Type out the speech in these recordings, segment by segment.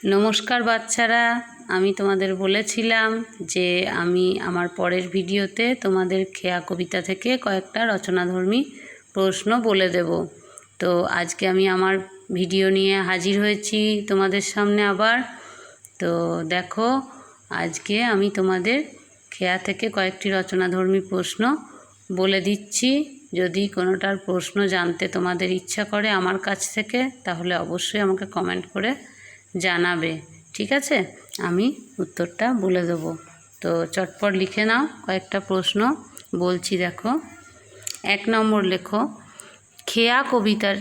নমস্কার বাচ্চারা, আমি তোমাদের বলেছিলাম যে আমি আমার পরের ভিডিওতে তোমাদের খেয়া কবিতা থেকে কয়েকটা রচনাধর্মী প্রশ্ন বলে দেব। তো আজকে আমি আমার ভিডিও নিয়ে হাজির হয়েছি তোমাদের সামনে আবার। তো দেখো, আজকে আমি তোমাদের খেয়া থেকে কয়েকটি রচনাধর্মী প্রশ্ন বলে দিচ্ছি। যদি কোনোটার প্রশ্ন জানতে তোমাদের ইচ্ছা করে আমার কাছ থেকে, তাহলে অবশ্যই আমাকে কমেন্ট করে জানাবে, ঠিক আছে? আমি উত্তরটা বলে দেবো। তো চটপট লিখে নাও কয়েকটা প্রশ্ন বলছি। দেখো, 1 নম্বর লেখো, খেয়া কবিতার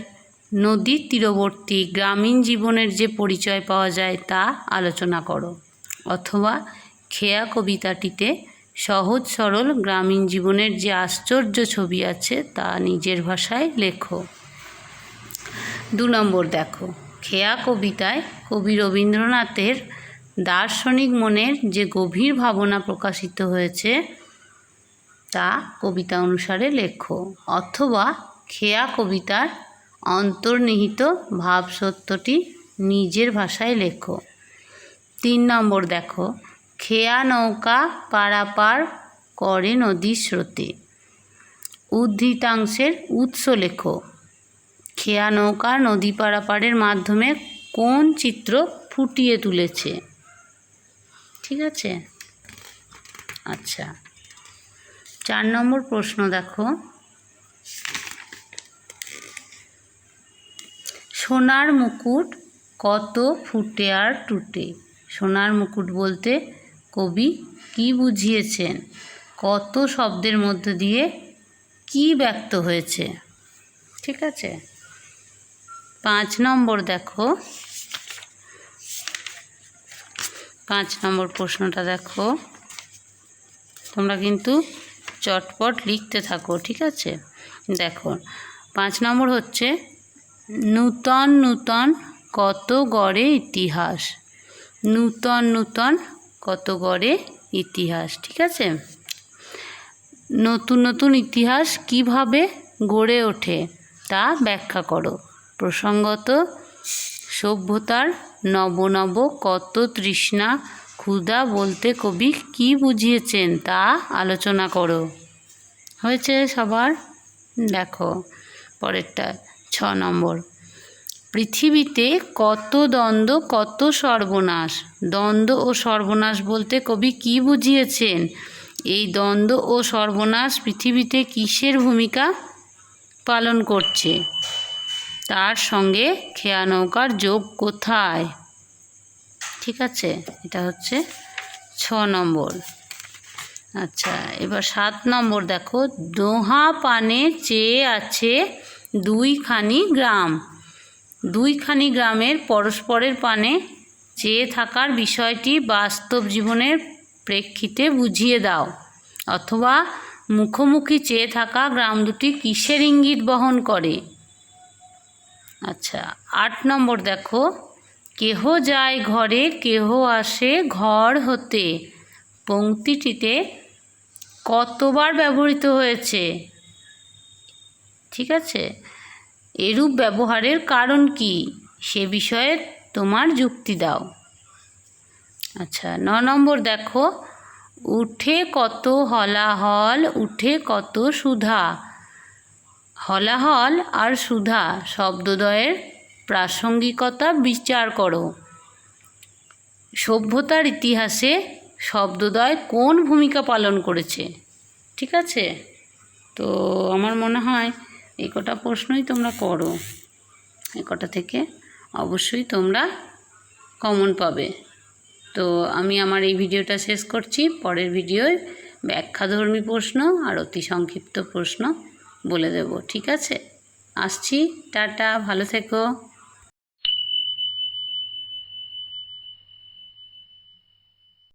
নদীর তীরবর্তী গ্রামীণ জীবনের যে পরিচয় পাওয়া যায় তা আলোচনা করো। অথবা খেয়া কবিতাটিতে সহজ সরল গ্রামীণ জীবনের যে আশ্চর্য ছবি আছে তা নিজের ভাষায় লেখো। 2 নম্বর দেখো, খেয়া কবিতায় কবি রবীন্দ্রনাথের দার্শনিক মনের যে গভীর ভাবনা প্রকাশিত হয়েছে তা কবিতা অনুসারে লেখো। অথবা খেয়া কবিতার অন্তর্নিহিত ভাবসত্যটি নিজের ভাষায় লেখো। 3 নম্বর দেখো, খেয়া নৌকা পারাপার করে নদীর স্রোতে। উদ্ধৃতাংশের উৎস লেখো। খেয়া নৌকা নদী পারাপারের মাধ্যমে কোন চিত্র ফুটিয়ে তুলেছে? ঠিক আছে। আচ্ছা, 4 নম্বর প্রশ্ন দেখো, সোনার মুকুট কত ফুটে আর টুটে। সোনার মুকুট বলতে কবি কি বুঝিয়েছেন? কত শব্দের মধ্য দিয়ে কি ব্যক্ত হয়েছে? ঠিক আছে। 5 নম্বর দেখো, 5 নম্বর প্রশ্নটা দেখো, তোমরা কিন্তু চটপট লিখতে থাকো, ঠিক আছে? দেখো, 5 নম্বর হচ্ছে, নূতন নূতন কত গড়ে ইতিহাস। নূতন নূতন কত গড়ে ইতিহাস, ঠিক আছে। নতুন নতুন ইতিহাস কিভাবে গড়ে ওঠে তা ব্যাখ্যা করো। প্রসঙ্গত সভ্যতার নব নব কত তৃষ্ণা ক্ষুধা বলতে কবি কি বুঝিয়েছেন তা আলোচনা করো। হয়েছে সবার? দেখো পরেরটা, 6 নম্বর, পৃথিবীতে কত দ্বন্দ্ব কত সর্বনাশ। দ্বন্দ্ব ও সর্বনাশ বলতে কবি কি বুঝিয়েছেন? এই দ্বন্দ্ব ও সর্বনাশ পৃথিবীতে কিসের ভূমিকা পালন করছে? তার সঙ্গে খেয়া নৌকার যোগ কোথায়? ঠিক আছে, এটা হচ্ছে 6 নম্বর। আচ্ছা, এবার 7 নম্বর দেখো, দোহা পানে চেয়ে আছে দুইখানি গ্রাম। দুইখানি গ্রামের পরস্পরের পানে চেয়ে থাকার বিষয়টি বাস্তব জীবনের প্রেক্ষিতে বুঝিয়ে দাও। অথবা মুখোমুখি চেয়ে থাকা গ্রাম দুটি কিসের ইঙ্গিত বহন করে? আচ্ছা, 8 নম্বর দেখো, কেহ যায় ঘরে কেহ আসে ঘর হতে। পংক্তিটিতে কতবার ব্যবহৃত হয়েছে? ঠিক আছে, এরূপ ব্যবহারের কারণ কি সে বিষয়ে তোমার যুক্তি দাও। আচ্ছা, 9 নম্বর দেখো, উঠে কত হলাহল উঠে কত সুধা। হলাহল আর সুধা শব্দদ্বয়ের প্রাসঙ্গিকতা বিচার করো। সভ্যতার ইতিহাসে শব্দদ্বয় কোন ভূমিকা পালন করেছে? ঠিক আছে, তো আমার মনে হয় এই কটা প্রশ্নই তোমরা করো। এই কটা থেকে অবশ্যই তোমরা কমন পাবে। তো আমি আমার এই ভিডিওটা শেষ করছি। পরের ভিডিওয় ব্যাখ্যাধর্মী প্রশ্ন আর অতি সংক্ষিপ্ত প্রশ্ন বলে দেব, ঠিক আছে? আসছি, টাটা, ভালো থেকো।